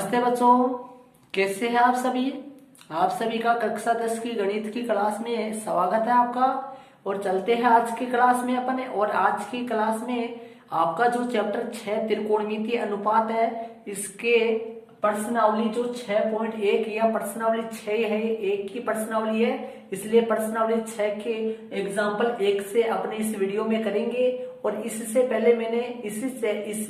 नमस्ते बच्चों, कैसे हैं आप सभी। आप सभी का कक्षा 10 की गणित की क्लास में स्वागत है आपका। और चलते हैं आज की क्लास में अपन। और आज की क्लास में आपका जो चैप्टर 6 त्रिकोणमितीय अनुपात है, इसके प्रश्नावली जो 6.1 या प्रश्नावली 6 है, एक की प्रश्नावली है, इसलिए प्रश्नावली 6 के एग्जाम्पल 1 से अपने इस वीडियो में करेंगे। और इससे पहले मैंने इस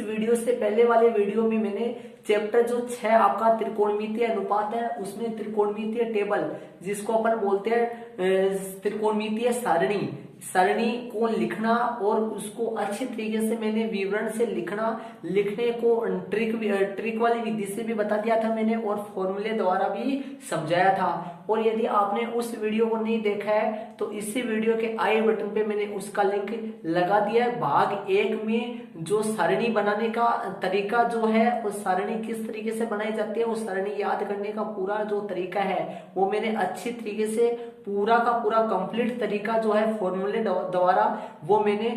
वीडियो से पहले वाले वीडियो में मैंने चैप्टर जो 6 आपका त्रिकोणमितीय अनुपात है, उसमें त्रिकोणमितीय टेबल, जिसको अपन बोलते हैं त्रिकोणमितीय सारणी सरणी को लिखना, और उसको अच्छे तरीके से मैंने विवरण से लिखने को ट्रिक वाली विधि से भी बता दिया था मैंने, और फॉर्मूले द्वारा भी समझाया था। और यदि आपने उस वीडियो को नहीं देखा है तो इसी वीडियो के आई बटन पे मैंने उसका लिंक लगा दिया है। भाग 1 में जो सारणी बनाने का तरीका जो है, उस सारणी किस तरीके से बनाई जाती है, उस सारणी याद करने का पूरा जो तरीका है वो मैंने अच्छी तरीके से पूरा का पूरा कंप्लीट तरीका जो है फॉर्मूले द्वारा वो मैंने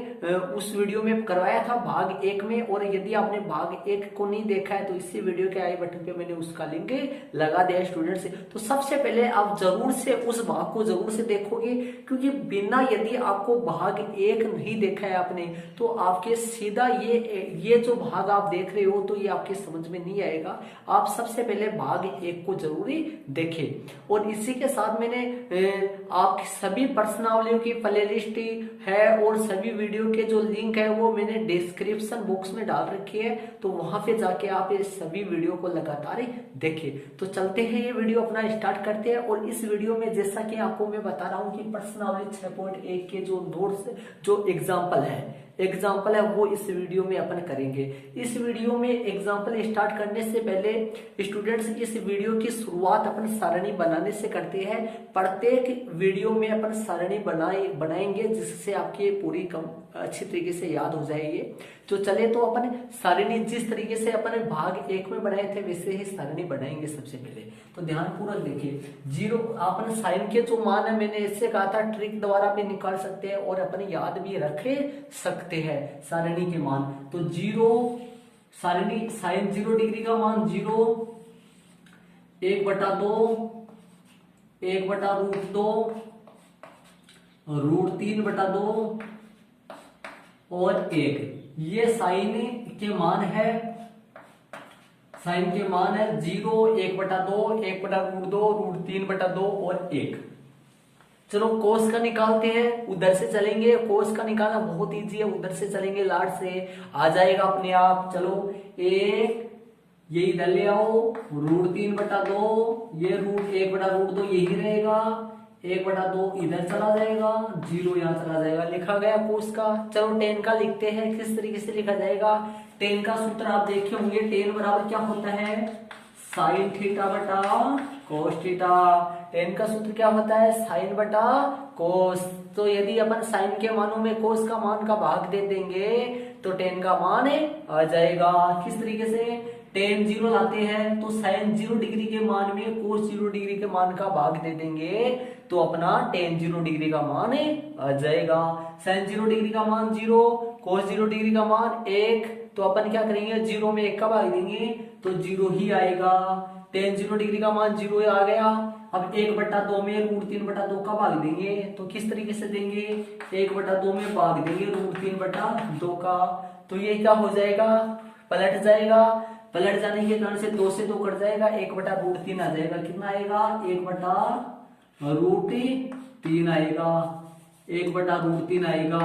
उस वीडियो में करवाया था भाग 1 में। और यदि आपने भाग 1 को नहीं देखा है तो इसी वीडियो के आई बटन पे मैंने उसका लिंक लगा दिया है स्टूडेंट्स। तो सबसे पहले आप जरूर से उस भाग को जरूर से देखोगे, क्योंकि बिना यदि आपको भाग 1 नहीं देखा है आपने तो आपके सीधा ये जो भाग आप देख रहे हो तो ये आपके समझ में नहीं आएगा। आप सबसे पहले भाग 1 को जरूरी देखें। और इसी के साथ मैंने आप सभी प्रश्नावलियों की प्लेलिस्ट है और सभी वीडियो के जो लिंक है वो मैंने डिस्क्रिप्शन बॉक्स में डाल रखी है, तो वहां पे जाके आप ये सभी वीडियो को लगातार देखें। तो चलते हैं, ये वीडियो अपना स्टार्ट करते हैं। और इस वीडियो में जैसा कि आपको मैं बता रहा हूं कि प्रश्नावली 6.1 के जो नोट्स जो एग्जाम्पल है वो इस वीडियो में अपन करेंगे। इस वीडियो में एग्जाम्पल स्टार्ट करने से पहले स्टूडेंट्स, इस वीडियो की शुरुआत अपन सारणी बनाने से करते हैं। प्रत्येक वीडियो में अपन सारणी बनाएंगे जिससे आपकी पूरी अच्छी तरीके से याद हो जाएगी। तो चले तो अपन सारणी जिस तरीके से अपन भाग 1 में बनाए थे वैसे ही सारणी बनाएंगे। सबसे पहले तो ध्यानपूर्वक देखिए, 0 अपन साइन के जो मान है मैंने इससे कहा था ट्रिक द्वारा भी निकाल सकते हैं और अपन याद भी रख सकते हैं सारणी के मान। तो 0 सारणी साइन 0 डिग्री का मान 0, 1/2, 1/√2, √3/2 और 1। ये साइन के मान है 0, 1/2, 1/√2, √3/2 और 1। चलो कोस का निकालते हैं, उधर से चलेंगे। कोस का निकालना बहुत इजी है, उधर से चलेंगे, लाट से आ जाएगा अपने आप। चलो 1 ये इधर ले आओ, √3/2, ये √1/√2 यही रहेगा, 1/2 इधर चला जाएगा, 0 यहाँ चला जाएगा, लिखा गया कोस का। चलो tan का लिखते हैं, किस तरीके से लिखा जाएगा। tan का सूत्र आप देखे होंगे, tan बराबर क्या होता है, sin थीटा बटा cos थीटा। tan का सूत्र क्या होता है, sin बटा cos। तो यदि अपन sin के मानों में cos का मान का भाग दे देंगे तो tan का मान आ जाएगा। किस तरीके से, tan 0 लाते हैं तो sin 0 डिग्री के मान में cos 0 डिग्री के मान का भाग दे देंगे तो अपना tan 0 डिग्री का मान आ जाएगा। sin 0 डिग्री का मान 0, cos 0 डिग्री का मान 1, तो अपन क्या करेंगे, 0 में 1 का भाग देंगे तो 0 ही आएगा। tan 0 डिग्री का मान 0 आ गया। अब 1/2 में √3/2 का भाग देंगे तो किस तरीके से देंगे, 1/2 में भाग देंगे √3/2 का, तो ये क्या हो जाएगा, पलट जाएगा। पलट जाने के कारण से 2 से 2 कट जाएगा, 1/√3 आ जाएगा। कितना आएगा, 1/√3 आएगा, 1/√3 आएगा।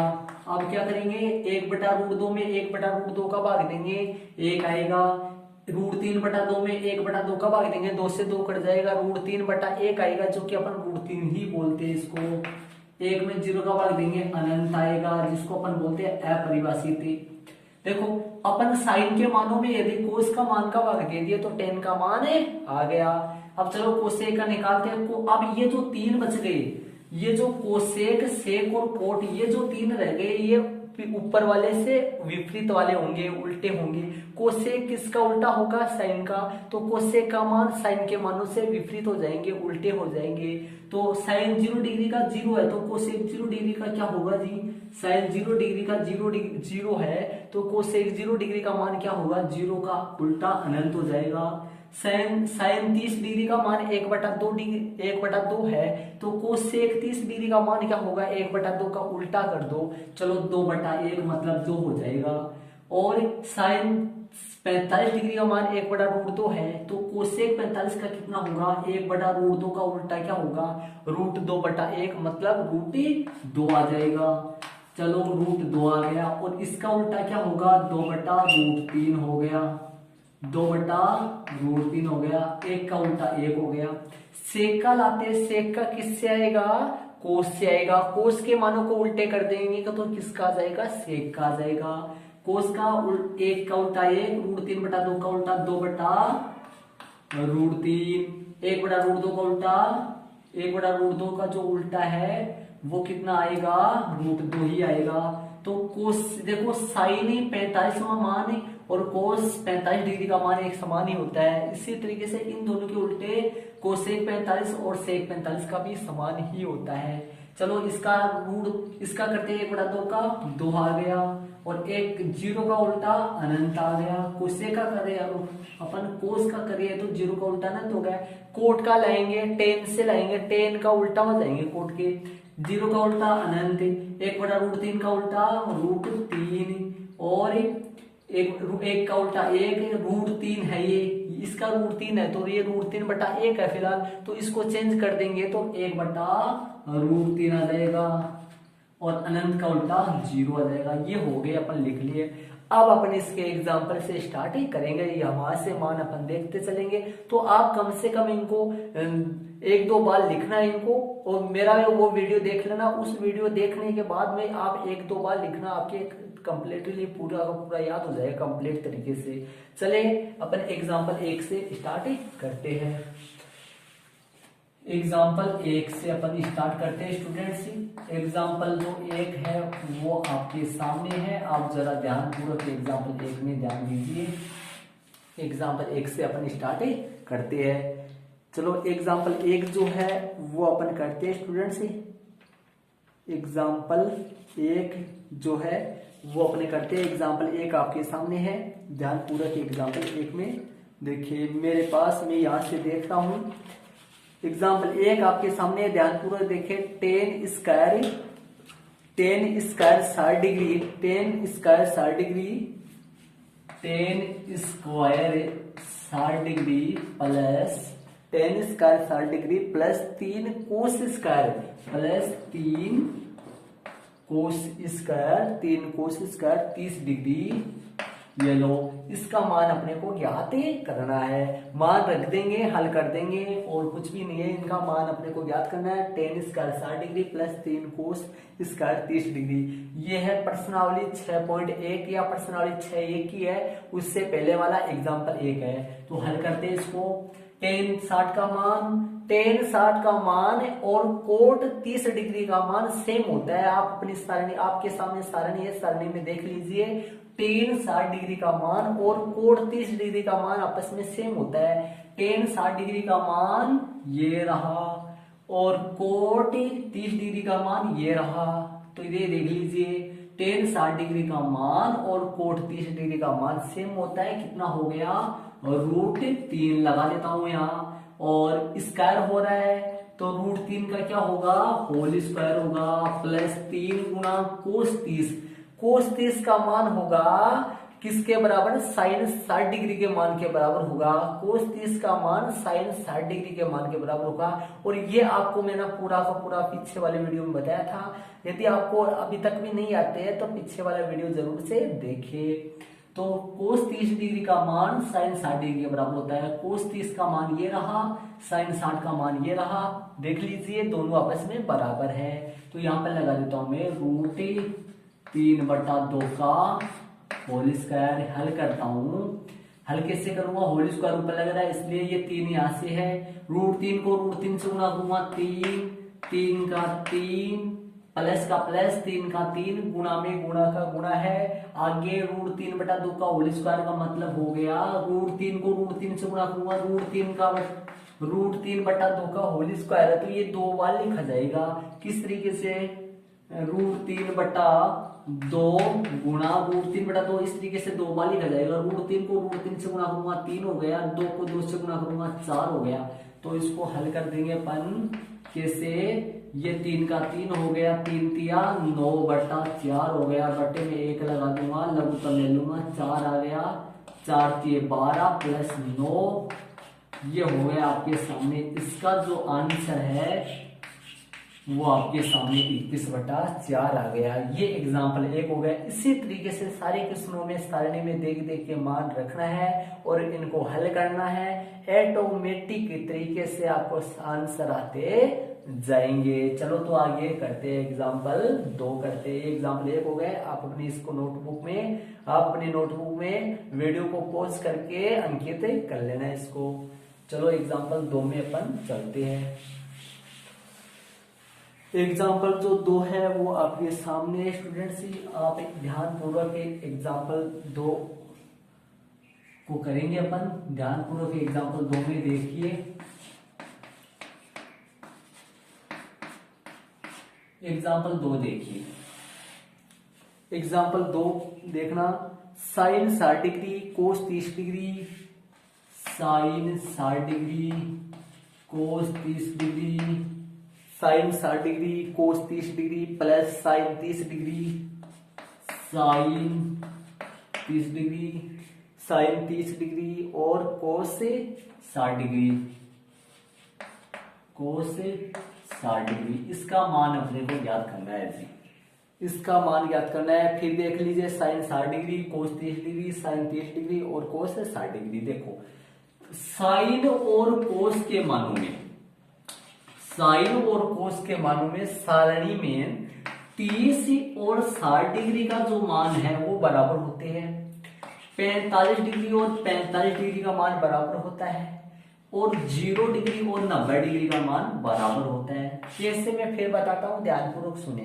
अब क्या करेंगे, 1/√2 में 1/√2 का भाग देंगे, 1 आएगा। √3/2 में 1/2 का भाग देंगे, 2 से 2 कट जाएगा, √3/1 आएगा, जो कि अपन √3 ही बोलते हैं इसको। 1 में 0 का भाग देंगे, अनंत आएगा, जिसको अपन बोलते हैं अपरिभाषित। देखो अपन साइन के मानों में यदि कोस का मान का भाग दे दिए तो tan का मान आ गया। अब चलो कोसेक का निकालते हैं। अब ये जो 3 बच गए, ये जो कोसेक, सेक और कोट, ये जो 3 रह गए, ये ऊपर वाले से विपरीत वाले होंगे, उल्टे होंगे। कोसेक किसका उल्टा होगा, साइन का, तो कोसेक का मान साइन के मानों से विपरीत हो जाएंगे, उल्टे हो जाएंगे। तो साइन 0 डिग्री का 0 है तो कोसेक 0 डिग्री का क्या होगा जी, साइन 0 डिग्री का 0 है तो कोसेक 0 डिग्री का मान क्या होगा, 0 का उल्टा अनंत हो जाएगा। साइन 30 डिग्री का मान 1/2 है, तो कोसेक 30 डिग्री का मान क्या होगा, 1/2 का उल्टा कर दो, चलो 2/1 मतलब 2 हो जाएगा। और साइन 45 डिग्री का मान 1/√2 है, तो कोसेक 45 का कितना होगा, 1/√2 का उल्टा क्या होगा, √2/1 मतलब √2 आ जाएगा। चलो √2 आ गया, और इसका उल्टा क्या होगा, 2/√3 हो गया, 2/√3 हो गया, एक का उल्टा 1 हो गया। सेक का लाते, सेक का किससे आएगा, कोस से आएगा, कोस के मानों को उल्टे कर देंगे तो किसका आ जाएगा, सेक का आ जाएगा। कोस का 1 का उल्टा 1, √3/2 का उल्टा 2/√3, 1/√2 का उल्टा 1/√2 का जो उल्टा है वो कितना आएगा, √2 ही आएगा। तो कोस देखो साइन 45वां मान है और कोस 45 डिग्री का मान एक समान ही होता है, इसी तरीके से इन दोनों के उल्टे कोसेक 45 और सेक 45 का भी समान ही होता है। चलो इसका करते हैं 1/2 का 2 आ गया, और एक 0 का उल्टा अनंत आ गया। कोसेक का करे अपन कोस का करिए तो 0 का उल्टा अनंत हो गया। कोट का लाएंगे, टेन से लाएंगे, टेन का उल्टा हो जाएंगे कोट के, 0 का उल्टा अनंत, 1/√3 का उल्टा √3, और एक का उल्टा 1, √3 है ये, इसका √3 है तो ये √3/1 है फिलहाल, तो इसको चेंज कर देंगे तो 1/√3 आ जाएगा, और अनंत का उल्टा 0 आ जाएगा। ये हो गए, अपन लिख लिए। अब अपन इसके एग्जाम्पल से स्टार्ट ही करेंगे, यहाँ से मान अपन देखते चलेंगे, तो आप कम से कम इनको 1-2 बार लिखना है इनको, और मेरा वो वीडियो देख लेना, उस वीडियो देखने के बाद में आप 1-2 बार लिखना, आपके कंप्लीटली पूरा का पूरा याद हो जाएगा कंप्लीट तरीके से। चले अपन एग्जाम्पल 1 से स्टार्ट करते हैं। एग्जाम्पल 1 से अपन स्टार्ट करते हैं स्टूडेंट्स। एग्जाम्पल जो 1 है वो आपके सामने है, आप जरा ध्यान पूर्वक एग्जाम्पल 1 में ध्यान दीजिए। एग्जाम्पल 1 से अपन स्टार्ट करते हैं। चलो एग्जाम्पल 1 जो है वो अपन करते हैं स्टूडेंट्स। एग्जाम्पल 1 जो है वो अपने करते हैं। एग्जाम्पल 1 आपके सामने है, ध्यान पूर्वक एग्जाम्पल 1 में देखिए, मेरे पास मैं यहाँ से देख रहा हूँ। एग्जाम्पल 1 आपके सामने, ध्यान पूर्वक देखें। Ten square 60 degree, 10 square 60 degree, 10 square 60 degree plus 10 square 60 degree plus 3 cos square plus 3 cos square 30 degree. ये लो, इसका मान अपने को ज्ञात करना है। मान रख देंगे, हल कर देंगे, और कुछ भी नहीं है, इनका मान अपने को ज्ञात करना है। 10 square 60 degree plus 3 cos square 30 degree. ये है प्रश्नावली 6.1 या प्रश्नावली 6.1 की है, उससे पहले वाला एग्जाम्पल 1 है। तो हल करते हैं इसको। 10 60 का मान और कोट 30 डिग्री का मान सेम होता है। आप अपनी सारणी, आपके सामने सारणी है, सारणी में देख लीजिए। 10 60 डिग्री का मान और कोट 30 डिग्री का मान आपस में सेम होता है। 10 60 डिग्री का मान ये रहा, और कोट 30 डिग्री का मान ये रहा। तो ये देख लीजिए, 10 60 डिग्री का मान और कोट 30 डिग्री का मान सेम होता है। कितना हो गया, √3 लगा देता हूं यहाँ, और स्क्वायर हो रहा है तो √3 का क्या होगा, होल स्क्वायर होगा, प्लस 3 गुना कोस 30 का मान होगा किसके बराबर, साइन 60 डिग्री के मान के बराबर होगा। कोस 30 का मान साइन 60 डिग्री के मान के बराबर होगा। और ये आपको मैंने पूरा का पूरा पीछे वाले वीडियो में बताया था। यदि आपको अभी तक भी नहीं आते हैं तो पीछे वाला वीडियो जरूर से देखिए। तो कोस 30 डिग्री का मान साइन 60 डिग्री के बराबर होता है। कोस 30 का मान ये रहा, साइन 60 का मान ये रहा। देख लीजिए दोनों आपस में बराबर है। तो यहाँ पर लगा देता हूं मैं √3/2 का होल स्क्वायर। हल करता हूं, हल कैसे करूंगा, होल स्क्वायर ऊपर लग रहा है इसलिए ये 3 यहाँ से है। √3 को √3 से गुणा करूंगा, 3 का 3 प्लस का प्लस 3 का 3 गुणा में गुणा का गुणा है। आगे √3/2 का होल स्क्वायर का मतलब हो गया, √3 को √3 से गुणा करूंगा, √3/2 का होल स्क्वायर है तो ये 2 बार लिखा जाएगा। किस तरीके से, √3/2 गुणा √3/2, इस तरीके से 2 बार लिखा जाएगा। √3 को √3 से गुणा करूंगा 3 हो गया, 2 को 2 से गुणा करूंगा 4 हो गया। तो इसको हल कर देंगे अपन कैसे, ये 3 का 3 हो गया, 3 तिया 9/4 हो गया, बटे में 1 लगा दूंगा, लघुत्तम ले लूंगा, 4 आ गया, 4 तिये 12 प्लस 9, ये हो गया आपके सामने। इसका जो आंसर है वो आपके सामने 21/4 आ गया। ये एग्जाम्पल 1 हो गया। इसी तरीके से सारे क्वेश्चनों में सारणी में देख देख के मान रखना है और इनको हल करना है। ऑटोमेटिक तरीके से आपको आंसर आते जाएंगे। चलो तो आगे करते हैं, एग्जाम्पल 2 करते हैं। एग्जाम्पल 1 हो गए। आप अपनी इसको अपनी नोटबुक में वीडियो को पॉज करके अंकित कर लेना है इसको। चलो एग्जाम्पल 2 में अपन चलते हैं। एग्जाम्पल जो 2 है वो आपके सामने स्टूडेंट्स ही, आप ध्यान पूर्वक एग्जाम्पल 2 को करेंगे अपन। ध्यान पूर्वक एग्जाम्पल 2 में देखिए। एग्जाम्पल 2 देखिए। एग्जाम्पल 2 देखना, sine 60 degree cos 30 degree, sine 60 degree cos 30 degree, sine 60 degree cos 30 degree plus sine 30 degree, sine 30 degree, sine 30 degree और कोस 60 डिग्री, कोस 60 डिग्री। इसका मान अपने को ज्ञात करना है जी, इसका मान ज्ञात करना है। फिर देख लीजिए, sine 60 degree cos 30 degree, sine 30 degree और कोस 60 डिग्री। देखो साइन और कोस के मानों में, साइन और कोस के मानों में सारणी में 30 और 60 डिग्री का जो मान है वो बराबर होते हैं। 45 डिग्री और 45 डिग्री का मान बराबर होता है और 0 डिग्री और 90 डिग्री का मान बराबर होता है। कैसे, मैं फिर बताता हूं, ध्यानपूर्वक सुने।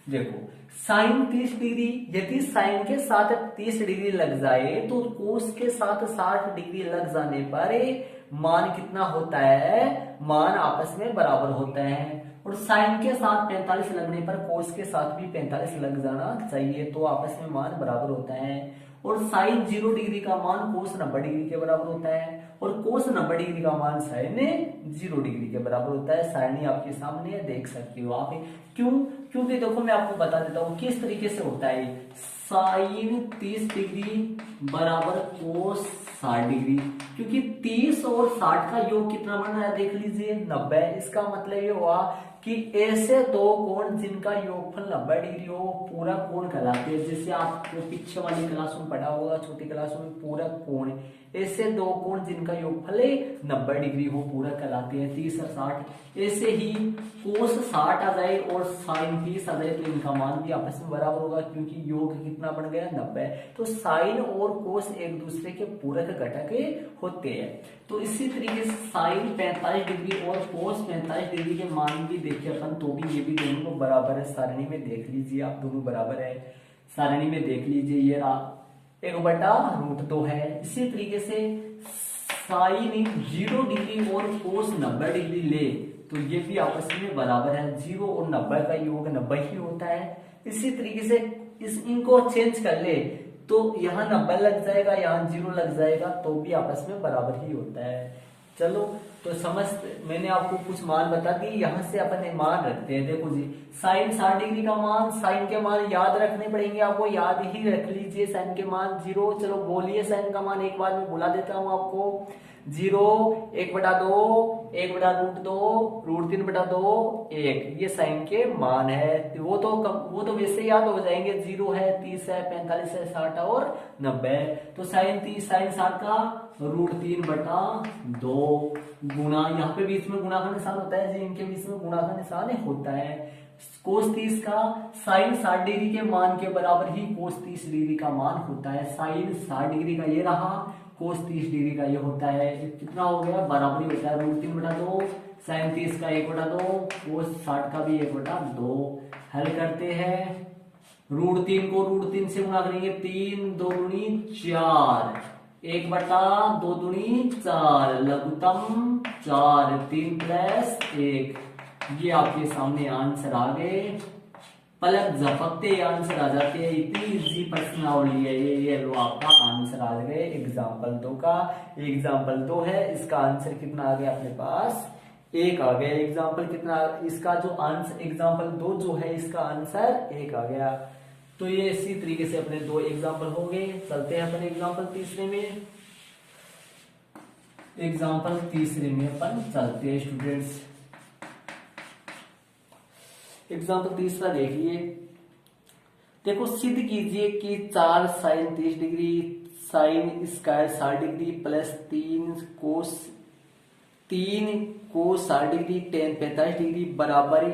देखो साइन 30 डिग्री, यदि साइन के साथ 30 डिग्री लग जाए तो कोस के साथ 60 डिग्री लग जाने पर मान कितना होता है, मान आपस में बराबर होता है। और साइन के साथ 45 लगने पर कोस के साथ भी 45 लग जाना चाहिए, तो आपस में मान बराबर होता है। और साइन 0 डिग्री का मान कोस 90 डिग्री के बराबर होता है और कोस 90 डिग्री का मान साइन 0 डिग्री के बराबर होता है। सारणी आपके सामने है, देख सकते हो आप। क्यों? क्योंकि देखो मैं आपको बता देता हूं किस तरीके से होता है। साइन 30 डिग्री बराबर कोस 60 डिग्री, क्योंकि 30 और 60 का योग कितना बन रहा है देख लीजिए, 90। इसका मतलब ये हुआ कि ऐसे दो कोण जिनका योगफल 90 डिग्री हो पूरा कोण कहलाते हैं। जैसे आपको पीछे वाली क्लास में पढ़ा होगा, छोटी क्लास में, पूरा कोण, ऐसे दो कोण जिनका योगफल 90 डिग्री हो पूरा कहलाते हैं, 30 और 60। ऐसे ही कोस 60 आ जाए और साइन 30 आ जाए तो इनका मान भी आपस में बराबर होगा, क्योंकि योग कितना बन गया, 90। तो साइन और कोस एक दूसरे के पूरक घटक होते हैं। तो इसी तरीके से साइन 45 डिग्री और कोस 45 डिग्री के मान भी देखिए अपन, तो भी ये भी दोनों को बराबर है। सारणी में देख लीजिए आप, दोनों बराबर है। सारणी में देख लीजिए, ये रहा 1/√2 है। इसी तरीके से साइन 0 डिग्री और कोस 90 डिग्री ले तो ये भी आपस में बराबर है। 0 और 90 का योग 90 ही होता है। इसी तरीके से इनको चेंज कर ले तो यहाँ 90 लग जाएगा, यहाँ 0 लग जाएगा, तो भी आपस में बराबर ही होता है। चलो तो समझ, मैंने आपको कुछ मान बता दी, यहाँ से अपन मान रखते हैं। देखो जी, साइन 60 डिग्री का मान, साइन के मान याद रखने पड़ेंगे आपको, याद ही रख लीजिए। साइन के मान 0, चलो बोलिए साइन का मान एक बार मैं बुला देता हूँ आपको। 0, 1/2, 1/√2, √3/2, 1, ये साइन के मान है। वो तो वैसे याद हो जाएंगे। 0 है, 30 है, 45 है, 60 और 90। तो साइन 30, साइन 60 का √3/2 गुणा, यहाँ पे बीच में गुणा का निशान होता है जी, इनके बीच में गुणा का निशान होता है। कोस 30 का साइन 60 डिग्री के मान के बराबर ही कोस 30 डिग्री का मान होता है। साइन 60 डिग्री का ये रहा, कोस 30 डिग्री का ये होता है। कितना हो गया, बराबरी होता है। √3/2, साइन 30 का 1/2, कोस 60 का भी 1/2। हल करते हैं। √3 को √3 से गुणा करेंगे, 3 2 दूनी 4, 1/2 दूनी 4, लघुत्तम 4, 3 + 1। ये आपके सामने आंसर आ गए। पलक झपकते ही आंसर आ जाते हैं, इतनी इजी प्रश्नावली है ये लो आपका आंसर आ गए एग्जाम्पल 2 का। एग्जाम्पल 2 है, इसका आंसर कितना आ गया अपने पास 1 आ गया। एग्जाम्पल कितना, इसका जो आंसर एग्जाम्पल 2 जो है इसका आंसर 1 आ गया। तो ये इसी तरीके से अपने 2 एग्जाम्पल हो गए। चलते हैं अपने एग्जाम्पल तीसरे में। एग्जाम्पल तीसरे में अपन चलते हैं स्टूडेंट्स। एग्जाम्पल तीसरा देखिए, देखो सिद्ध कीजिए कि 4 sine 30 degree sine square 60 degree plus 3 cos 60 degree tan 45 degree बराबर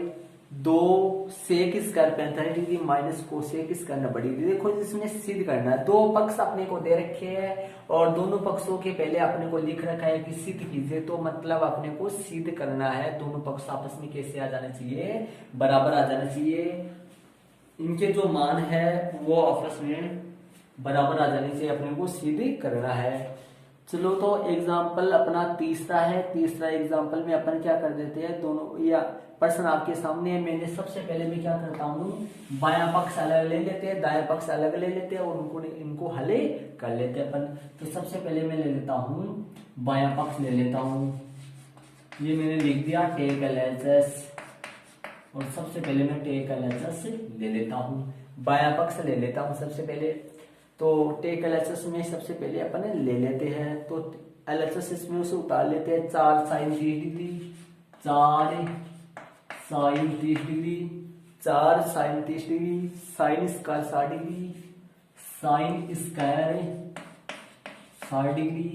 2 sec square 45 degree minus cosec square 90 degree. देखो इसमें सिद्ध करना है, 2 पक्ष अपने को दे रखे हैं और दोनों पक्षों के पहले अपने को लिख रखा है कि सिद्ध कीजिए, तो मतलब अपने को सिद्ध करना है दोनों पक्ष आपस में कैसे आ जाना चाहिए, बराबर आ जाना चाहिए। इनके जो मान है वो आपस में बराबर आ जाने चाहिए, अपने को सिद्ध करना है। चलो तो एग्जाम्पल अपना तीसरा है। तीसरा एग्जाम्पल में अपन क्या कर देते हैं, दोनों या प्रश्न आपके सामने है। मैंने सबसे पहले मैं क्या करता हूँ, बायां पक्ष अलग ले लेते हैं, दायां पक्ष अलग ले लेते हैं और इनको हल कर लेते हैं अपन। तो सबसे पहले मैं ले लेता हूँ बायां पक्ष ले लेता हूँ, ये मैंने लिख दिया टेक एलएचएस, और सबसे पहले मैं टेक एलएचएस ले लेता हूँ, बायां पक्ष ले लेता हूँ सबसे पहले। तो टेक एलएचएस में सबसे पहले अपन ले लेते हैं, तो एलएचएस इसमें उसे उतार लेते हैं। 4 sine 30 degree 4 sine 30 degree 4 sine 30 degree sine square 60 degree sine square 60 degree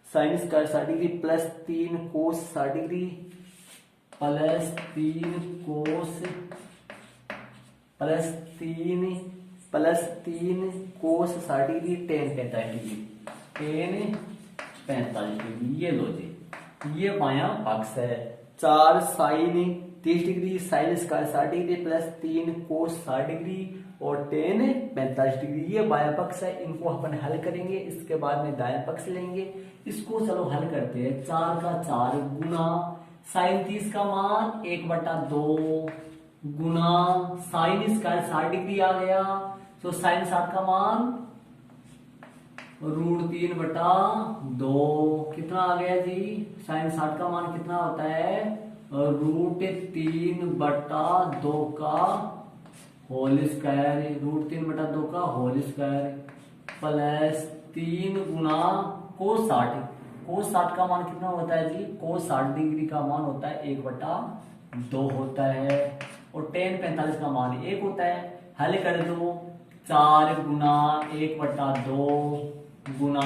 sine square 60 degree plus 3 cos 60 degree plus 3 cos plus 3 cos 60 degree tan 45 degree. ये लो जी, ये बायां पक्ष है। 4 sine 30 degree sine square 60 degree plus 3 cos 60 degree और tan 45 degree, ये बायां पक्ष है। इनको अपन हल करेंगे, इसके बाद में दायां पक्ष लेंगे। इसको चलो हल करते हैं। 4 का 4 गुना साइन 30 का मान 1/2 गुना साइन स्क्वायर 60 डिग्री आ गया, तो साइन 60 का मान √3/2 कितना आ गया जी, साइन 60 का मान कितना होता है √3/2 का होल स्क्वायर, √3/2 का होल स्क्वायर प्लस 3 गुना कोस 60 का मान कितना होता है जी, कोस 60 डिग्री का मान होता है 1/2 होता है और टेन 45 का मान 1 होता है। हल कर दो, 4 गुना 1/2 गुना,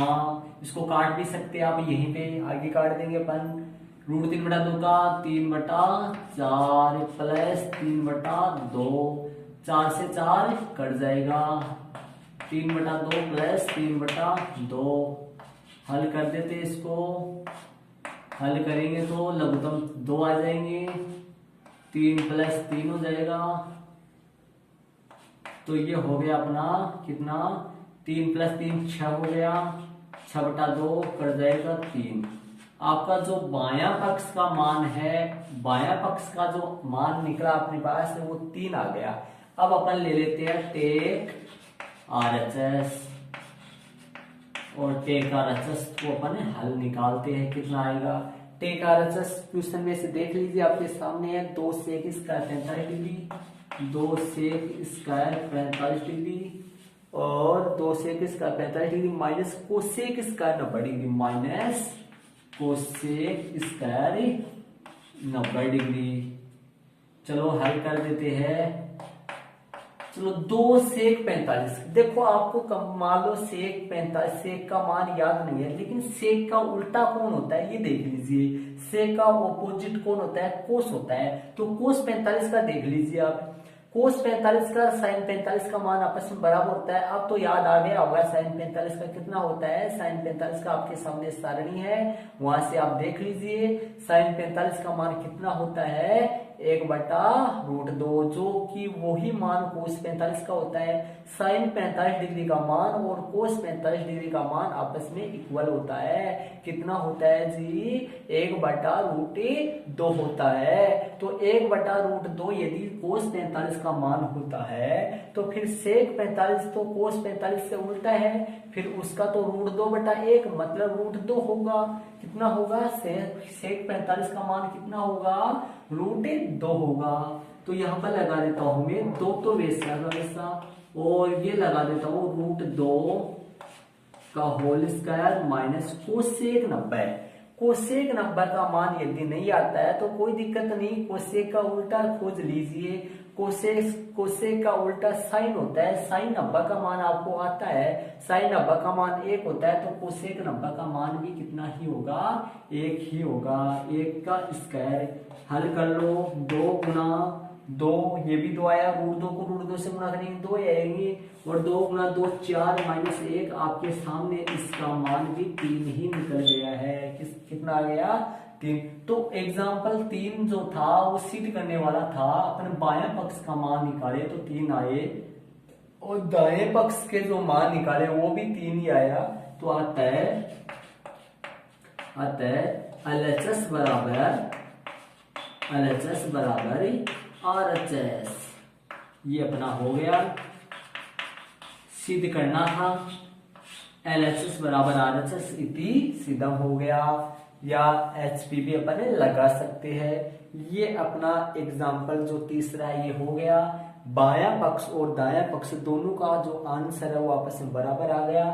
इसको काट भी सकते हैं आप, यहीं पे आगे काट देंगे अपन, √3/2 का 3/4 प्लस 3/2, 4 से 4 कट जाएगा, 3/2 प्लस 3/2। हल कर देते इसको, हल करेंगे तो लघुत्तम 2 आ जाएंगे, 3 प्लस 3 हो जाएगा। तो ये हो गया अपना कितना, 3 प्लस 3 6 हो गया, 6/2 कट जाएगा 3। आपका जो बायां पक्ष का मान है, बायां पक्ष का जो मान निकला अपने पास वो 3 आ गया। अब अपन ले लेते हैं टेक आरएचएस, और टेक आरएचएस को अपन हल निकालते हैं, कितना आएगा। टेक आरएचएस क्वेश्चन में से देख लीजिए, आपके सामने है 2 sec square 45 degree, 2 sec square 45 degree और 2 sec square 45 degree minus cosec square 90 degree, minus cosec square 90 degree. चलो हल कर देते हैं। चलो 2 सेक 45, देखो आपको मान लो सेक 45, सेक का मान याद नहीं है, लेकिन सेक का उल्टा कौन होता है ये देख लीजिए, सेक का ऑपोजिट कौन होता है, कोस होता है। तो कोस 45 का देख लीजिए आप, कोस 45 का साइन 45 का मान आपस में बराबर होता है। अब तो याद आ गया होगा साइन 45 का कितना होता है, साइन 45 का आपके सामने सारणी है, वहां से आप देख लीजिए। साइन 45 का मान कितना होता है, 1/√2, जो कि वही मान cos 45 का होता है, sin 45 डिग्री का मान और cos 45 डिग्री का मान आपस में इक्वल होता है। कितना होता है जी? 1/√2 होता है। तो 1/√2 यदि cos 45 का मान होता है तो फिर sec 45 तो cos 45 से उल्टा है, फिर उसका तो √2/1 मतलब √2 होगा। कितना होगा? sec 45 का मान कितना होगा? √2 होगा। तो यहाँ पर लगा देता हूं मैं 2 तो वैसा का वैसा, और ये लगा देता हूँ √2 का whole square minus cosec 90। Cosec 90 का मान यदि नहीं आता है तो कोई दिक्कत नहीं, कोसेक का उल्टा खोज लीजिए। कोसेक का उल्टा साइन होता है, साइन 90 का मान आपको आता है, साइन 90 का मान 1 होता है, तो कोसेक 90 का मान भी कितना ही होगा? 1 ही होगा। 1 का स्क्वायर हल कर लो, 2 गुना 2, ये भी 2 आया, √2 को √2 से गुणा करेंगे 2 आएंगे, और 2 गुना 2 4 माइनस 1 आपके सामने इसका मान भी 3 ही निकल गया है। कितना आ गया? 3। तो एग्जाम्पल 3 जो था वो सिद्ध करने वाला था, अपन बाएं पक्ष का मान निकाले तो 3 आए, और दाएं पक्ष के जो मान निकाले वो भी 3 ही आया। तो आता है LHS बराबर RHS, ये अपना हो गया, सिद्ध करना था। LHS बराबर RHS इति सिद्धम हो गया, या HP भी अपन लगा सकते हैं। ये अपना एग्जाम्पल जो तीसरा है ये हो गया। बायां पक्ष और दायां पक्ष दोनों का जो आंसर है वो आपस में बराबर आ गया।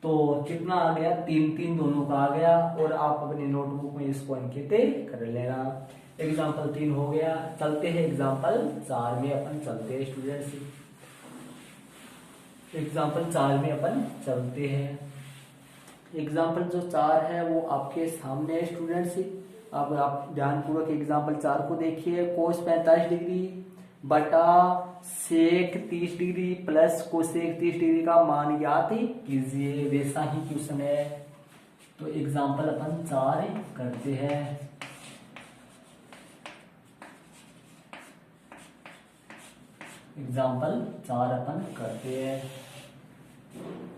तो कितना आ गया? 3 दोनों का आ गया, और आप अपनी नोटबुक में इसको अंकित कर लेना। एग्जाम्पल 3 हो गया। चलते हैं एग्जाम्पल 4 में अपन चलते हैं स्टूडेंट्स। एग्जाम्पल 4 में अपन चलते हैं। एग्जाम्पल जो 4 है वो आपके सामने है स्टूडेंट्स। अब आप ध्यानपूर्वक एग्जाम्पल 4 को देखिए। कोस 45 डिग्री बटा sec 30 degree plus cosec 30 degree का मान ज्ञात कीजिए। वैसा ही क्वेश्चन है। तो एग्जाम्पल अपन 4 करते हैं। एग्जाम्पल 4 अपन करते हैं।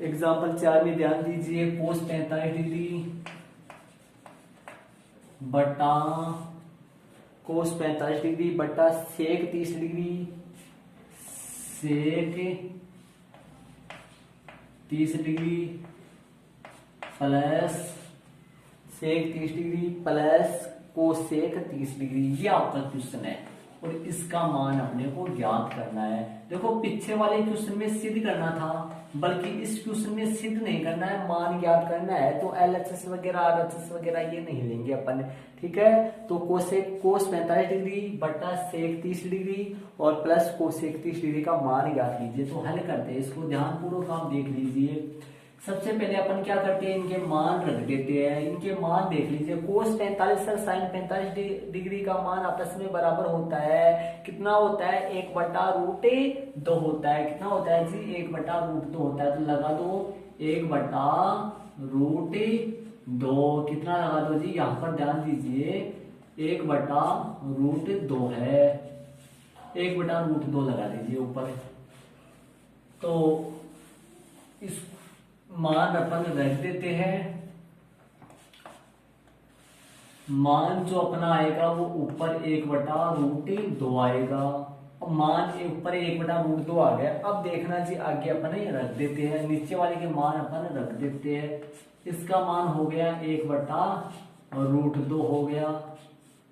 एग्जाम्पल 4 में ध्यान दीजिए। कोस 45 डिग्री बटा कोस 45 डिग्री बटा sec 30 degree, sec 30 degree plus sec 30 degree plus cosec 30 degree, ये आपका क्वेश्चन है, और इसका मान अपने को ज्ञात करना है। देखो पीछे वाले क्वेश्चन में सिद्ध करना था, बल्कि इस क्वेश्चन में सिद्ध नहीं करना है, मान ज्ञात करना है। तो LHS वगैरह RHS वगैरह ये नहीं लेंगे अपन, ठीक है। तो कोस 45 डिग्री बटा सेक 30 डिग्री और प्लस कोसेक 30 डिग्री का मान ज्ञात कीजिए। तो हल करते हैं इसको, ध्यानपूर्वक आप देख लीजिए। सबसे पहले अपन क्या करते हैं, इनके मान रख देते हैं। इनके मान देख लीजिए। कोस 45 और साइन 45 डिग्री का मान आपस में बराबर होता है। कितना होता है? 1/√2 होता है। कितना होता है जी? 1/√2 होता है। तो लगा दो 1/√2। कितना लगा दो जी? यहाँ पर ध्यान दीजिए 1/√2 है। 1/√2 लगा दीजिए ऊपर। तो इस मान अपन रख देते हैं। मान जो अपना आएगा वो ऊपर 1/√2 आएगा। अब मान ऊपर 1/√2 आ गया। अब देखना जी आगे अपन रख देते हैं। नीचे वाले के मान अपन रख देते हैं। इसका मान हो गया 1/√2 हो गया।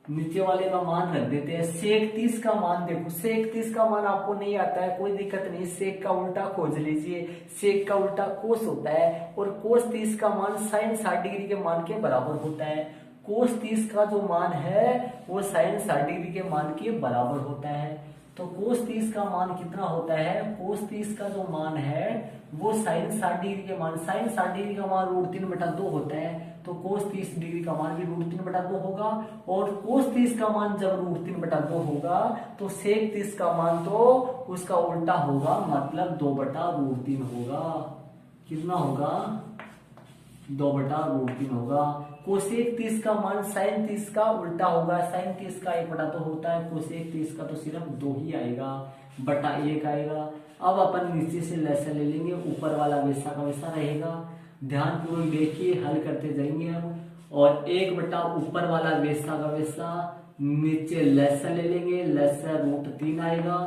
नीचे वाले का मान रख देते हैं। सेक 30 का मान देखो, सेक 30 का मान आपको नहीं आता है, कोई दिक्कत नहीं, सेक का उल्टा खोज लीजिए। सेक का उल्टा कोस होता है, और कोस 30 का मान साइन 60 डिग्री के मान के बराबर होता है। कोस 30 का जो मान है वो साइन 60 डिग्री के मान के बराबर होता है। तो कोस 30 का मान कितना होता है? कोस 30 का जो मान है वो साइन 60 डिग्री के मान, साइन 60 डिग्री का मान √3/2 होता है। तो कोस 30 डिग्री का मान भी √3/2 होगा, और कोस 30 का मान जब √3/2 होगा तो सेक 30 का मान तो उसका उल्टा होगा, मतलब 2/√3 होगा। कितना होगा? 2/√3 होगा। कोसेक 30 का मान साइन 30 का उल्टा होगा। साइन 30 का 1/2 तो होता है, कोसेक 30 का तो सिर्फ 2 ही आएगा, बटा 1 आएगा। अब अपन नीचे से लेसा ले लेंगे, ऊपर वाला वैसा का वैसा रहेगा। ध्यानपूर्वक देखिए, हल करते जाएंगे हम। और 1 बटा ऊपर वाला वैसा का वैसा, नीचे लेसा ले लेंगे, लेसा √3 आएगा।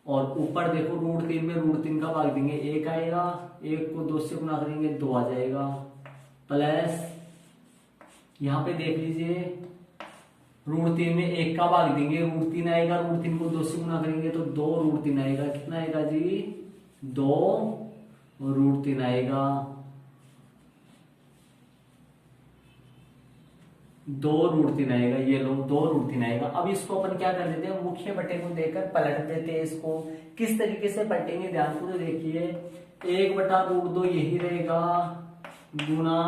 और ऊपर देखो √3 में √3 का भाग देंगे 1 आएगा, 1 को 2 से गुना करेंगे 2 आ जाएगा। प्लस यहाँ पे देख लीजिए √3 में 1 का भाग देंगे √3 आएगा, √3 को 2 से गुना करेंगे तो 2 √3 आएगा। कितना आएगा जी? 2 √3 आएगा, 2 √3 आएगा। ये लो 2 √3 आएगा। अब इसको अपन क्या कर देते हैं, मुख्य बटे को देकर पलट देते हैं। इसको किस तरीके से पलटेंगे ध्यानपूर्वक देखिए। 1 बटा √2 यही रहेगा, गुना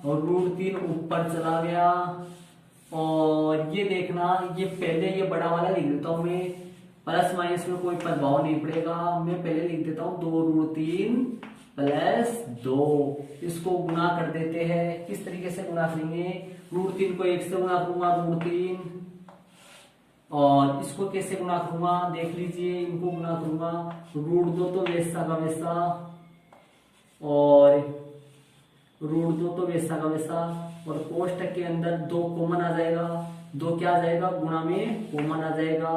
और √3 ऊपर चला गया। और ये देखना, ये पहले ये बड़ा वाला लिख देता हूं मैं, प्लस माइनस में कोई प्रभाव नहीं पड़ेगा। मैं पहले लिख देता हूं 2 √3 प्लस 2। इसको गुना कर देते हैं। किस तरीके से गुना करेंगे, √3 को 1 से गुना करूंगा √3, और इसको कैसे गुना करूंगा देख लीजिए, इनको गुना करूंगा √2 तो वैसा का वैसा, और √2 तो वैसा का वैसा, और कोष्टक के अंदर 2 कॉमन आ जाएगा। 2 क्या आ जाएगा, गुणा में कॉमन आ जाएगा,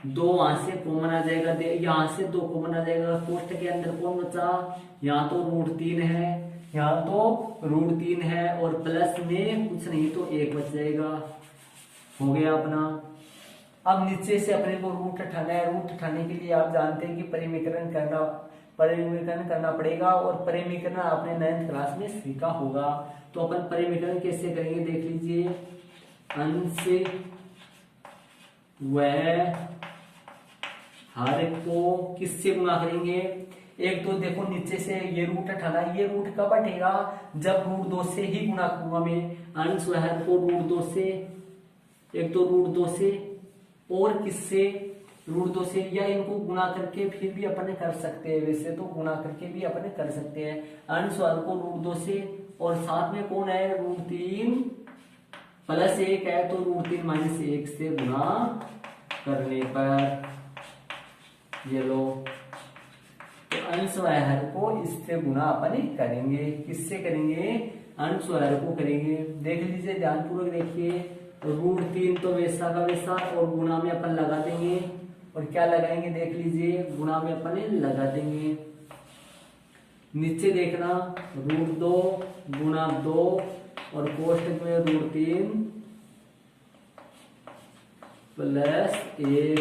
2 वहां से कॉमन आ जाएगा, यहाँ से 2 कॉमन आ जाएगा। कोष्टक के अंदर कौन बचा, यहाँ तो √3 है, यहाँ तो √3 है, और प्लस में कुछ नहीं तो 1 बच जाएगा। हो गया अपना। अब नीचे से अपने को रूट उठाना है। रूट उठाने के लिए आप जानते हैं कि परिमीकरण करना पड़ेगा, और परिमीकरण आपने 9th क्लास में सीखा होगा। तो अपन परिमीकरण कैसे करेंगे देख लीजिए। अंश व हर को किससे गुणा करेंगे, एक तो देखो नीचे से ये रूट हटाना, ये रूट कब हटेगा, जब √2 से ही गुणा करूंगा मैं। अंश व हर को √2 से, एक तो √2 से और किससे, √2 से, या इनको गुणा करके फिर भी अपन कर सकते हैं। वैसे तो गुणा करके भी अपन कर सकते हैं। अंश व हर को √2 से, और साथ में कौन है, √3 प्लस 1 है, तो √3 - 1 से गुणा करने पर ये लो, तो अंश व हर को इससे गुणा अपन करेंगे। किससे करेंगे, अंश व हर को करेंगे। देख लीजिए, ध्यानपूर्वक देखिए। √3 तो वैसा का वैसा, और गुणा में अपन लगा देंगे, और क्या लगाएंगे देख लीजिए, गुणा में अपन लगा देंगे। नीचे देखना √2 गुणा 2, और कोष्टक में √3 प्लस 1,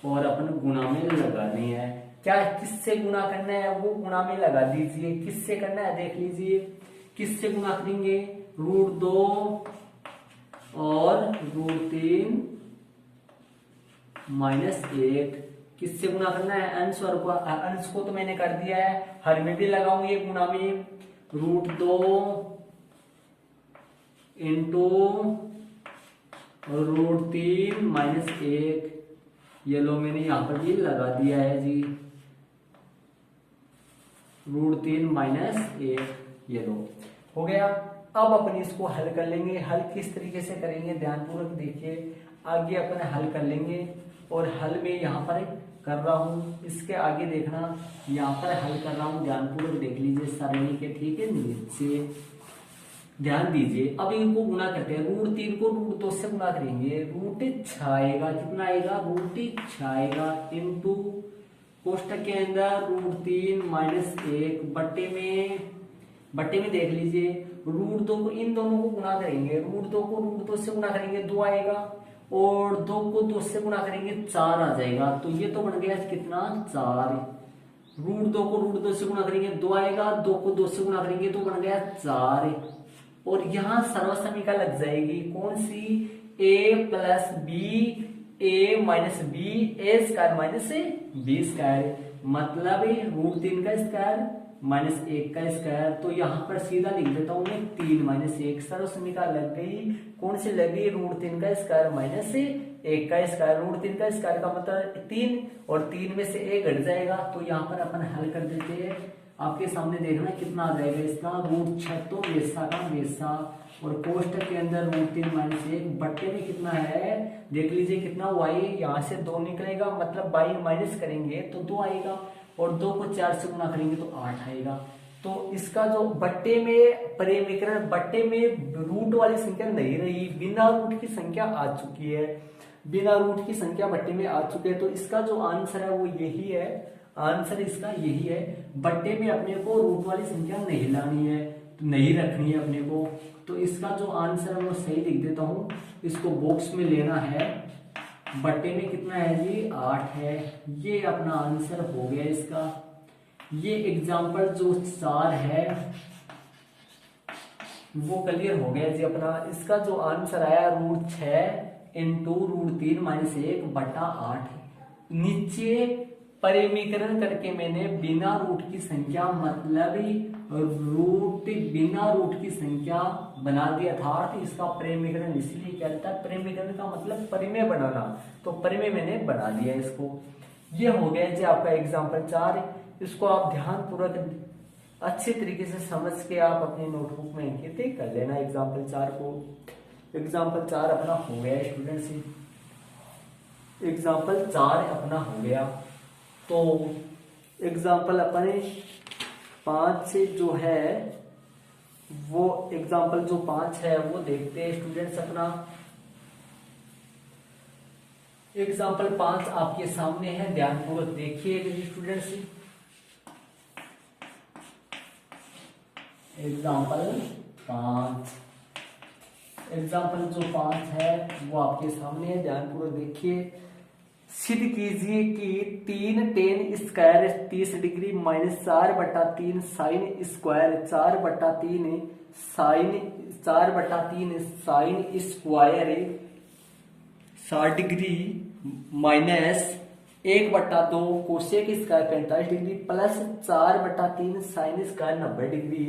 और अपन गुणा में लगानी है। क्या किससे गुणा करना है, वो गुणा में लगा दीजिए। किससे करना है देख लीजिए, किससे गुणा करेंगे, √2 और √3 - 1, किससे गुणा करना है, अंश और अंश को तो मैंने कर दिया है, हर में भी लगाऊंगे गुणा में, √2 इंटू √3 - 1, ये लो मैंने यहां पर भी लगा दिया है जी, √3 - 1, ये लो हो गया। अब अपन इसको हल कर लेंगे। हल किस तरीके से करेंगे ध्यानपूर्वक देखिए। आगे अपन हल कर लेंगे, और हल में यहाँ पर कर रहा हूँ, इसके आगे देखना, यहाँ पर हल कर रहा हूँ, ध्यानपूर्वक देख लीजिए सरणी के, ठीक है, नीचे ध्यान दीजिए। अब इनको गुणा करते हैं, √3 को √2 से गुणा करेंगे, √6 आएगा, कितना आएगा, √6 आएगा, इंटू कोष्टक के अंदर √3 - 1 बट्टे में देख लीजिए, √2 को इन दोनों को गुणा करेंगे, √2 को √2 से गुणा करेंगे 2 आएगा, और 2 को 2 से गुणा करेंगे 4 आ जाएगा। तो ये तो बन गया कितना, 4। √2 को √2 से गुणा करेंगे 2 आएगा, 2 को 2 से गुणा करेंगे तो बन गया 4। और यहाँ सर्वसमीका लग जाएगी, कौन सी, a plus b, a minus b, a square - b square, मतलब √3 का स्क्वायर -1 का स्क्वायर। तो यहाँ पर सीधा लिख देता हूं मैं 3 - 1, सर्वसमीका लग गई। कौन सी लगी, √3 का स्क्वायर -1 का स्क्वायर। √3 का स्क्वायर का मतलब 3, और 3 में से 1 घट जाएगा, तो यहाँ पर अपन हल कर देते हैं। आपके सामने देखना कितना आ जाएगा इसका √6, तो वैसा का वैसा, और कोष्टक के अंदर √3 - 1 बट्टे में कितना है देख लीजिए कितना हुआ है, यहाँ से 2 निकलेगा मतलब बाई माइनस करेंगे तो 2 आएगा, और 2 को 4 से गुना करेंगे तो 8 आएगा। तो इसका जो बट्टे में परिमीकरण, बट्टे में रूट वाली संख्या नहीं रही, बिना रूट की संख्या आ चुकी है, बिना रूट की संख्या बट्टे में आ चुके हैं, तो इसका जो आंसर है वो यही है, आंसर इसका यही है। बट्टे में अपने को रूट वाली संख्या नहीं लानी है, तो नहीं रखनी है अपने को, तो इसका जो आंसर है वो सही लिख देता हूं, इसको बॉक्स में लेना है। बट्टे में कितना है जी 8 है, ये अपना आंसर हो गया इसका। ये एग्जाम्पल जो 4 है वो क्लियर हो गया जी अपना। इसका जो आंसर आया √6 इंटू √3 - 1 बटा 8। नीचे परिमीकरण करके मैंने बिना रूट की संख्या मतलब रूट बिना रूट की संख्या बना दिया था, तो इसका परिमीकरण इसलिए कहता है, परिमीकरण का मतलब परिमेय बनाना, तो परिमेय मैंने बना दिया इसको। ये हो गया जी आपका एग्जाम्पल 4। इसको आप ध्यान पूर्वक अच्छे तरीके से समझ के आप अपनी नोटबुक में अंकित कर लेना एग्जाम्पल 4 को। एग्जाम्पल 4 अपना हो गया स्टूडेंट्स, एग्जाम्पल 4 अपना हो गया। तो एग्जाम्पल अपने 5 से जो है वो एग्जाम्पल जो 5 है वो देखते हैं स्टूडेंट्स अपना। एग्जाम्पल 5 आपके सामने है, ध्यानपूर्वक देखिए स्टूडेंट्स। एग्जाम्पल 5, एग्जाम्पल जो 5 है वो आपके सामने है, ध्यानपूर्वक देखिए। सिद्ध कीजिए कि 3 tan square 30 degree -4/3 sine square 4/3 sign square 60 degree -1/2 cosec square 45 degree plus 4/3 sine square 90 degree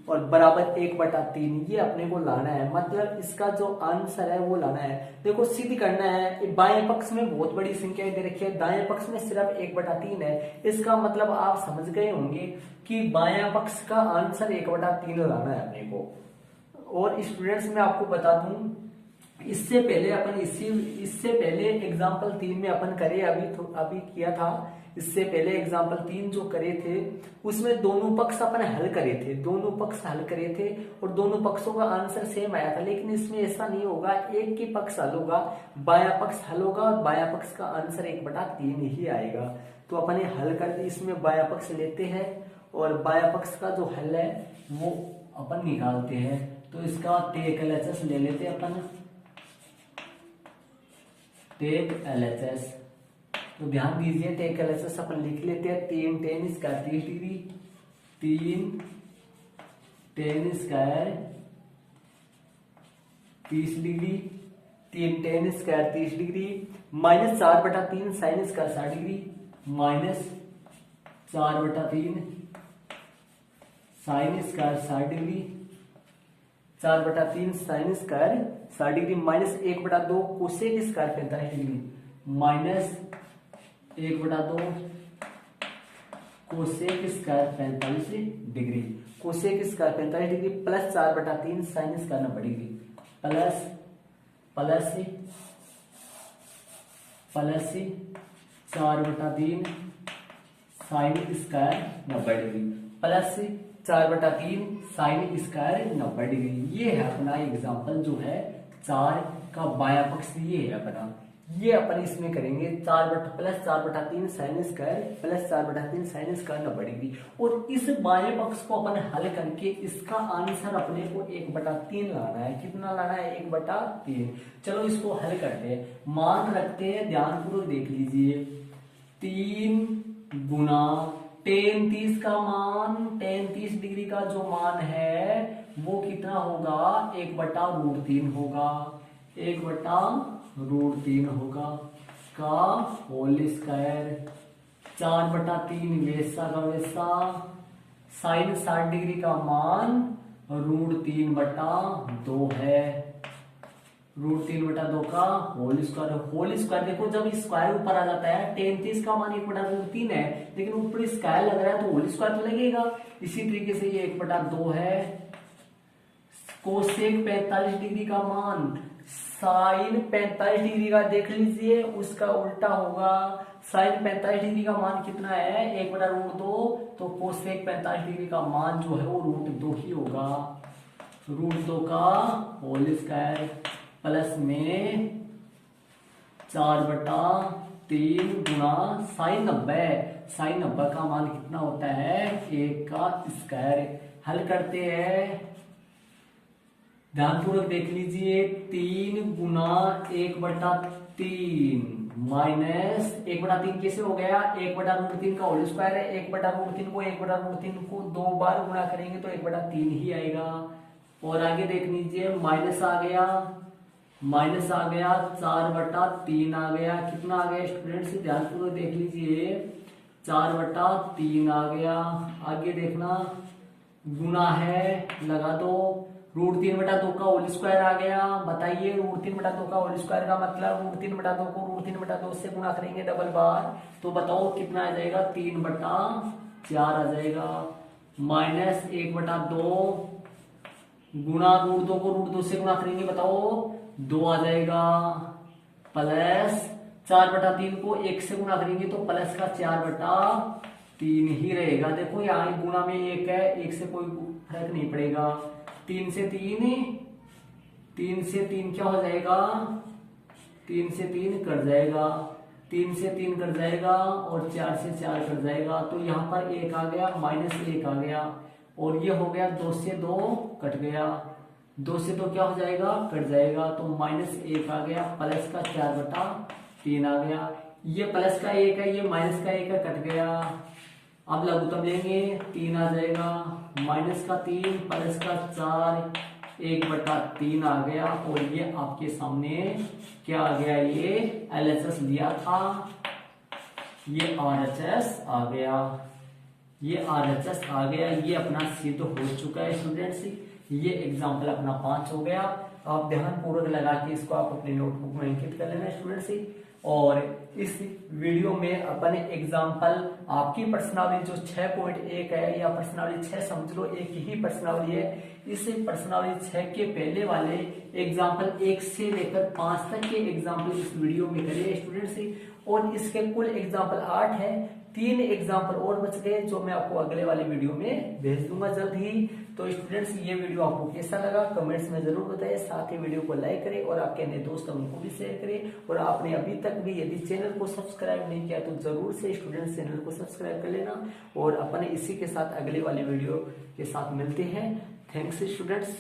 और बराबर 1/3 ये अपने को लाना है। मतलब इसका जो आंसर है वो लाना है। देखो सिद्ध करना है, बाएं पक्ष में बहुत बड़ी संख्या दे रखी है, दाएं पक्ष में सिर्फ 1/3 है। इसका मतलब आप समझ गए होंगे कि बाएं पक्ष का आंसर 1/3 लाना है अपने को। और स्टूडेंट्स मैं आपको बता दूं, इससे पहले अपन इससे पहले एग्जाम्पल 3 में अपन करे अभी किया था। इससे पहले एग्जाम्पल 3 जो करे थे उसमें दोनों पक्ष अपन हल करे थे, दोनों पक्ष हल करे थे और दोनों पक्षों का आंसर सेम आया था। लेकिन इसमें ऐसा नहीं होगा, एक ही पक्ष हल होगा, बायां पक्ष हल होगा और बायां पक्ष का आंसर 1/3 ही आएगा। तो अपन ये हल करके इसमें बायां पक्ष लेते हैं और बायां पक्ष का जो हल है वो अपन निकालते हैं। तो इसका टेक LHS ले लेते हैं अपन, टेक LHS। तो ध्यान दीजिए टेक LHS अपन लिख लेते हैं। 3 tan square 30 degree, 3 tan square 30 degree, 3 tan square 30 degree -4/3 sign square 60 degree -4/3 sign square 60 degree, 4/3 sign square 60 degree -1/2 cosec square 45 degree -1/2 cosec square 45 degree, cosec square 45 degree plus 4/3 sine square 90 degree plus 4/3 sine square 90 degree plus 4/3 sine square 90 degree. ये है अपना example जो है 4 का बायां पक्ष, ये है अपना। ये अपन इसमें करेंगे plus 4/3 sine square plus 4/3 sine square 90 degree. और इस बाएं पक्ष को अपन हल करके इसका आंसर अपने को 1/3 लाना है। कितना लाना है? 1/3। चलो इसको हल करते हैं, मान रखते हैं, ध्यानपूर्वक देख लीजिए। 3 गुना tan 30 का मान, tan 30 डिग्री का जो मान है वो कितना होगा? 1/√3 होगा, 1/√3 होगा का होल स्क्वायर। 4/3 वैसा का वैसा, साइन 60 डिग्री का मान √3/2 है। √3/2 का होल स्क्वायर। देखो जब स्क्वायर ऊपर आ जाता है, tan 30 का मान 1/√3 है, लेकिन ऊपर स्क्वायर लग रहा है तो होल स्क्वायर तो लगेगा। इसी तरीके से ये 1/2 है। कोसेक 45 डिग्री का मान साइन 45 डिग्री का देख लीजिए, उसका उल्टा होगा। साइन 45 डिग्री का मान कितना है, 1/√2, तो कोसेक 45 डिग्री का मान जो है वो √2 ही होगा। √2 का होल स्क्वायर प्लस में 4/3 गुणा साइन 90। साइन 90 का मान कितना होता है, 1 का स्क्वायर। हल करते हैं, ध्यानपूर्वक देख लीजिए। 3 गुना 1/3 माइनस 1/3 कैसे हो गया, 1/√3 का होल स्क्वायर है। 1/√3 को 1/√3 को 2 बार गुणा करेंगे तो 1/3 ही आएगा। और आगे देख लीजिए, माइनस आ गया 4/3 आ गया। कितना आ गया स्टूडेंट्स, ध्यानपूर्वक देख लीजिए, 4/3 आ गया। आगे देखना, गुना है, लगा दो, √3/2 का होल स्क्वायर आ गया। बताइए √3/2 का होल स्क्वायर का मतलब, √3/2 को √3/2 से गुणा करेंगे डबल बार, तो बताओ कितना आ जाएगा, 3/4 आ जाएगा। माइनस 1/2 गुणा √2 को √2 से गुणा करेंगे, बताओ 2 आ जाएगा। प्लस 4/3 को 1 से गुणा करेंगे तो प्लस का 4/3 ही रहेगा। देखो यहाँ गुणा में 1 है, 1 से कोई फर्क नहीं पड़ेगा। 3 से 3 क्या हो जाएगा, 3 से 3 कट जाएगा, 3 से 3 कट जाएगा और 4 से 4 कट जाएगा। तो यहाँ पर 1 आ गया, -1 आ गया, और ये हो गया 2 से 2 कट गया, 2 से 2 क्या हो जाएगा, कट जाएगा, तो -1 आ गया, प्लस का 4/3 आ गया। ये प्लस का 1 है, ये माइनस का 1 है, कट गया। अब लघुत्तम लेंगे, 3 आ जाएगा, माइनस का 3 प्लस का 4, 1/3 आ गया। और ये आपके सामने क्या आ गया, ये LHS लिया था, ये RHS आ गया, ये RHS आ गया। ये अपना सिद्ध हो चुका है स्टूडेंट्स। ये एग्जाम्पल अपना 5 हो गया। आप ध्यान पूर्वक लगा के इसको आप अपने नोटबुक में अंकित कर लेना स्टूडेंट्स। और इस वीडियो में अपन एग्जाम्पल आपकी प्रश्नावली जो 6.1 है, या प्रश्नावली 6 समझ लो, एक ही प्रश्नावली है। इस प्रश्नावली 6 के पहले वाले एग्जाम्पल 1 से लेकर 5 तक के एग्जाम्पल इस वीडियो में करिए स्टूडेंट्स। और इसके कुल एग्जाम्पल 8 है, 3 एग्जाम्पल और बच गए जो मैं आपको अगले वाले वीडियो में भेज दूंगा जल्द ही। तो स्टूडेंट्स, ये वीडियो आपको कैसा लगा कमेंट्स में जरूर बताइए। साथ ही वीडियो को लाइक करें और आपके नए दोस्त उनको भी शेयर करें। और आपने अभी तक भी यदि चैनल को सब्सक्राइब नहीं किया तो जरूर से स्टूडेंट्स चैनल को सब्सक्राइब कर लेना। और अपने इसी के साथ अगले वाले वीडियो के साथ मिलते हैं। Thanks students.